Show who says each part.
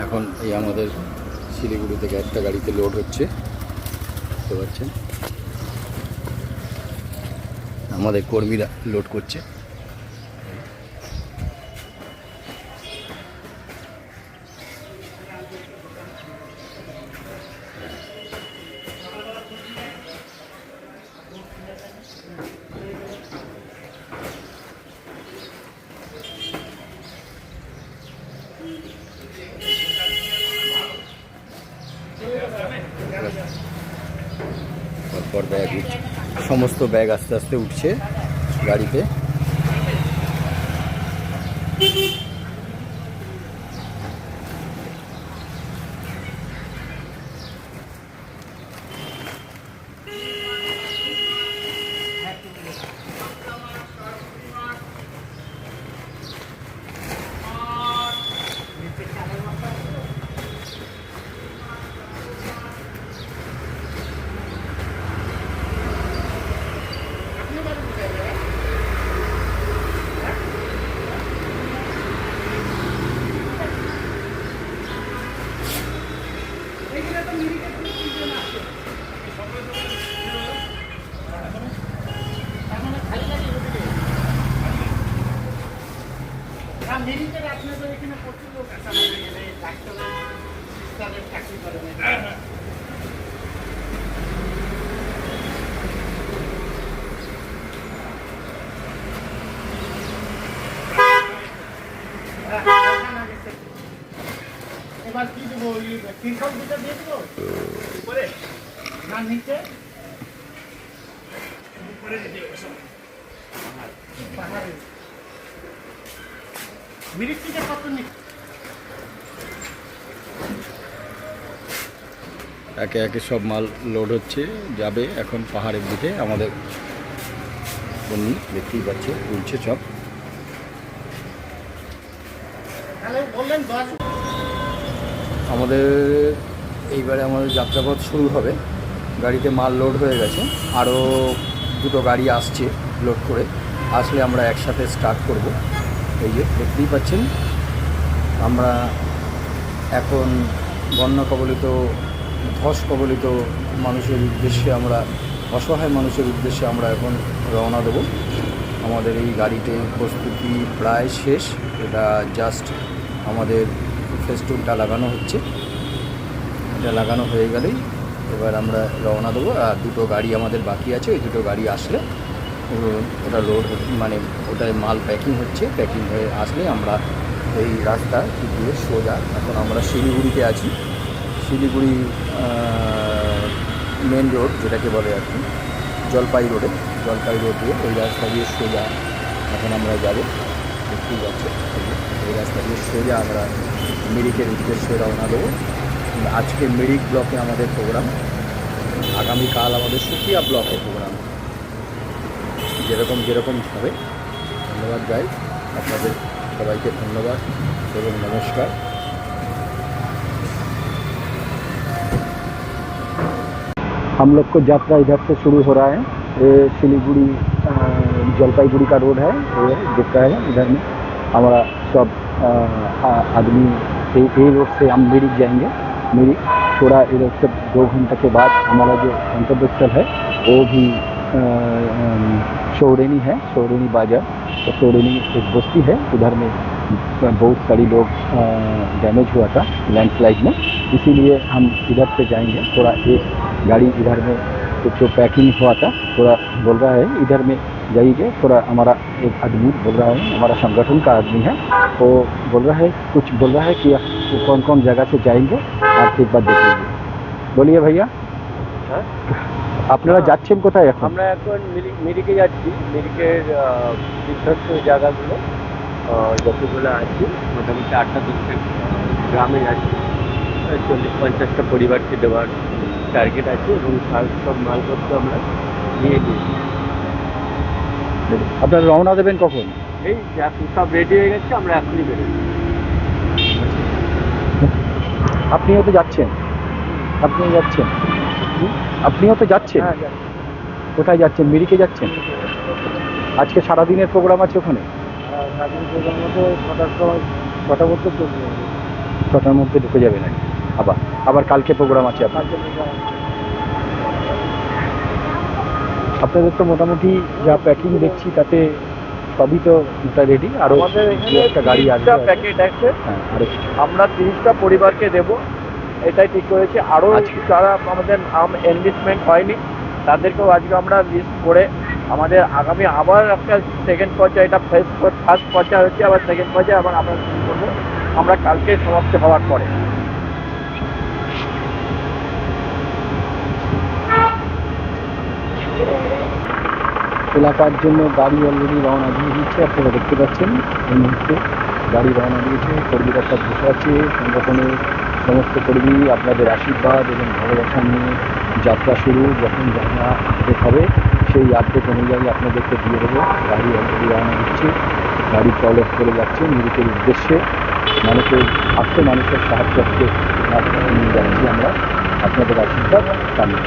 Speaker 1: এখন এই আমাদের শিলিগুড়ি থেকে একটা গাড়িতে লোড হচ্ছে, বুঝতে পারছেন, আমাদের কর্মীরা লোড করছে। তারপর ব্যাগ উঠছে, সমস্ত ব্যাগ আস্তে আস্তে উঠছে গাড়িতে।
Speaker 2: এবার কি দেবো, তিরপল দুটো দিয়ে দেবো উপরে না নিচে উপরে দিতে পাহাড়ে মিরিকটিতে কত নিচ্ছে?
Speaker 1: একে একে সব মাল লোড হচ্ছে, যাবে এখন পাহাড়ের দিকে। আমাদের বন্ধু দেখতেই পাচ্ছে, তুলছে সব। আমাদের এইবারে আমাদের যাত্রাপথ শুরু হবে, গাড়িতে মাল লোড হয়ে গেছে, আরও দুটো গাড়ি আসছে লোড করে, আসলে আমরা একসাথে স্টার্ট করব। এই যে দেখতেই পাচ্ছেন, আমরা এখন বন্যা কবলিত, ধস কবলিত মানুষের উদ্দেশ্যে, আমরা অসহায় মানুষের উদ্দেশ্যে আমরা এখন রওনা দেব। আমাদের এই গাড়িতে প্রস্তুতি প্রায় শেষ, এটা জাস্ট আমাদের ফেস্টুনটা লাগানো হচ্ছে, এটা লাগানো হয়ে গেলেই এবার আমরা রওনা দেবো। আর দুটো গাড়ি আমাদের বাকি আছে, ওই দুটো গাড়ি আসলে ওটা লোড, মানে ওটায় মাল প্যাকিং হচ্ছে, প্যাকিং হয়ে আসলে আমরা এই রাস্তা দিয়ে সোজা, এখন আমরা শিলিগুড়িতে আছি, শিলিগুড়ি মেন রোড যেটাকে বলে আর কি, জলপাই রোড দিয়ে ওই রাস্তা দিয়ে সোজা এখন আমরা যাবো। দেখতেই যাচ্ছে, এই রাস্তা দিয়ে সোজা আমরা মিরিকের উদ্দেশ্যে রওনা দেবো। আজকে মিরিক ব্লকে আমাদের প্রোগ্রাম, আগামীকাল আমাদের সুকিয়া ব্লকে প্রোগ্রাম, যেরকম হবে। ধন্যবাদ গাইজ, আপনাদের সবাইকে ধন্যবাদ এবং নমস্কার। हम लोग को यात्रा इधर से शुरू हो रहा है, ये सिलीगुड़ी जलपाईगुड़ी का रोड है, ये दिख रहा है। इधर में हमारा सब आदमी यही रोड से हम मिरिक जाएंगे। मिरिक थोड़ा इधर से 2 घंटे के बाद हमारा जो गंतव्य स्थल है वो भी शौरेनी है, शौरेनी बाजार। तो शौरेनी एक बस्ती है, उधर में बहुत सारी लोग डैमेज हुआ था लैंडस्लाइड में, इसीलिए हम इधर से जाएंगे। थोड़ा एक गाड़ी इधर में कुछ जो पैकिंग हुआ था, थोड़ा बोल रहा है इधर में जाइए। थोड़ा हमारा एक आदमी बोल रहा है, हमारा संगठन का आदमी है, वो बोल रहा है, कुछ बोल रहा है कि कौन कौन जगह से जाएंगे, आप एक बार देख लीजिए। बोलिए भैया, আপনারা যাচ্ছেন কোথায় এখন?
Speaker 3: আমরা এখন মিরিকে যাচ্ছি। মিরিকের তীর্থস্ಥ জায়গাগুলো যতগুলো আছে মোটামুটি 8টা-10টা গ্রামে যাচ্ছি। 40-50টা পরিবারকে দেওয়ার টার্গেট আছে এবং সব মালপত্র আমরা নিয়ে নিয়েছি।
Speaker 1: আপনারা রওনা দেবেন কখন?
Speaker 3: এই সব রেডি হয়ে গেছে, আমরা এখনই বেরোচ্ছি।
Speaker 1: আপনিও তো যাচ্ছেন? আপনিও তো যাচ্ছেন?
Speaker 3: হ্যাঁ,
Speaker 1: কোথায় যাচ্ছেন? মিরিকে যাচ্ছেন? আজকে সারাদিনের প্রোগ্রাম আছে ওখানে?
Speaker 3: স্বাধীন প্রোগ্রাম মতো 6টার সময় 6টা মধ্যে চলবে।
Speaker 1: 6টার মধ্যে ঢুকে যাবেন আর কি। আবার আবার কালকে প্রোগ্রাম আছে আপনার।
Speaker 3: কালকে program আছে।
Speaker 1: আপনাদের তো মোটামুটি যা প্যাকিং দেখছি তাতে সবই তো রেডি, আরও
Speaker 3: আমাদের
Speaker 1: দু একটা গাড়ি আসবে।
Speaker 3: প্যাকেট আছে,
Speaker 1: হ্যাঁ, আরও
Speaker 3: আমরা 30টা পরিবারকে দেব, এটাই ঠিক করেছি। আরও
Speaker 1: আচ্ছা।
Speaker 3: যারা আমাদের নাম এনলিস্টমেন্ট হয়নি তাদেরকেও আজকে আমরা লিস্ট করে আমাদের আগামী আবার একটা সেকেন্ড পর্যায়ে, এটা ফার্স্ট পর্যায়ে হচ্ছে, আবার সেকেন্ড পর্যায়ে আবার আমরা শুরু করবো আমরা কালকে সমাপ্ত হওয়ার পরে।
Speaker 1: এলাকার জন্য গাড়ি অলরেডি রওনা দিয়ে দিচ্ছে, আপনারা দেখতে পাচ্ছেন এই মুহূর্তে গাড়ি রওনা দিয়েছে। কর্মীরা সব বসে আছে, সংগঠনের সমস্ত কর্মী আপনাদের আশীর্বাদ এবং ভালোবাসা নিয়ে যাত্রা শুরু। যখন জানা আপডেট হবে সেই আপডেট অনুযায়ী আপনাদেরকে দিয়ে দেবো। গাড়ি অলরেডি রওনা দিচ্ছে, গাড়ি চলক করে যাচ্ছে মিরিকের উদ্দেশ্যে। মানুষের মানুষের সাহায্যকে নিয়ে যাচ্ছি আমরা আপনাদের আশীর্বাদ কামনা।